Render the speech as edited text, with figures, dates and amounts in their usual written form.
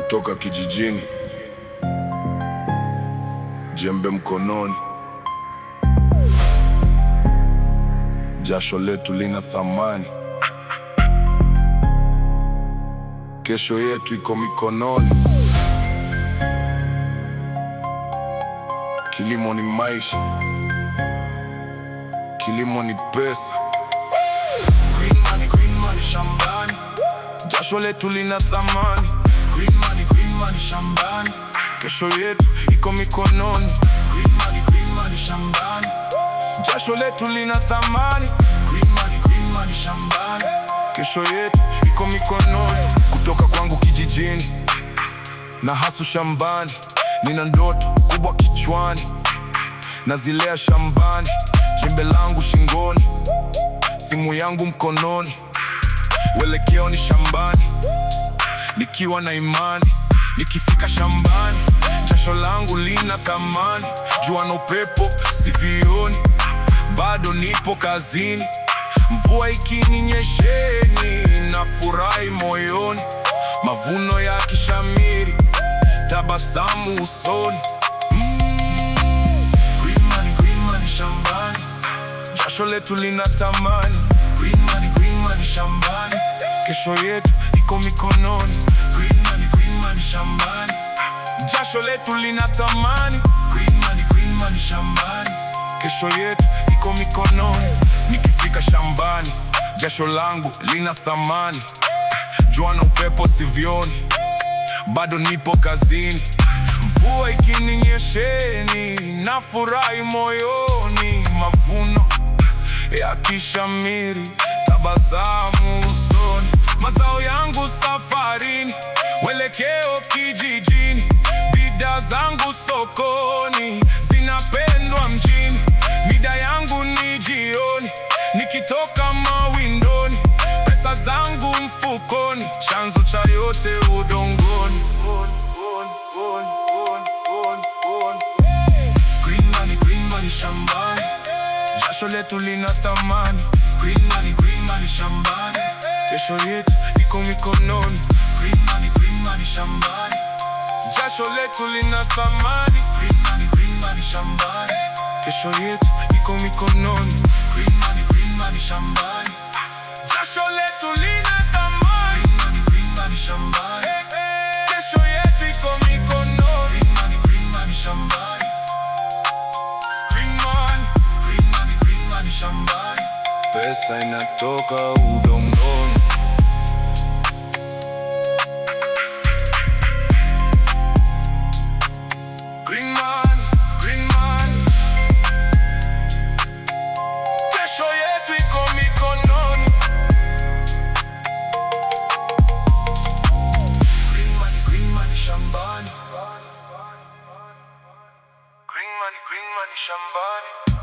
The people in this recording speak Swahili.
kutoka kijijini, jembe mkononi, jasho letu lina thamani, kesho yetu iko mikononi. Kilimo ni maisha, kilimo ni pesa. Green money shambani, jasho letu lina thamani. Green money shambani, kesho yetu iko mikononi. Green money shambani, jasho letu lina thamani. Green money shambani, kesho yetu iko mikononi. Kutoka kwangu kijijini na hasu shambani, nina ndoto kubwa kichwani, nazilea shambani. Jembe langu shingoni, simu yangu mkononi, welekeo ni shambani, nikiwa na imani. Nikifika shambani, jasho langu lina thamani. Jua na upepo sivioni, bado nipo kazini. Mvua ikininyesheni, nafurahi moyoni. Mavuno yakishamiri, tabasamu usoni. Green money shambani, jasho letu lina thamani. Green money shambani, kesho yetu iko mikononi. Green money shambani, jasho letu lina thamani. Green money shambani, kesho yetu iko mikononi. Nikifika shambani, jasho langu lina thamani. Jua na upepo sivioni, bado nipo kazini. Mvua ikininyesheni, nafurahi moyoni. Mavuno yakishamiri, tabasamu usoni. Mazao yangu safarini, welekeo kijijini. Bidhaa zangu sokoni, zinapendwa mjini. Mida yangu ni jioni, nikitoka mawindoni. Pesa zangu mfukoni, chanzo cha yote udongoni. Green money shambani, jasho letu lina thamani. Green money shambani, kesho yetu iko mikononi. Green money shambani, jasho letu lina thamani. Green money shambani, kesho yetu iko mikononi. Green money shambani, jasho letu lina thamani. Green money shambani, kesho yetu iko mikononi. Green money shambani, green money shambani, pesa inatoka udongoni. Green money, kesho yetu iko mikononi. Green money shambani, green money shambani.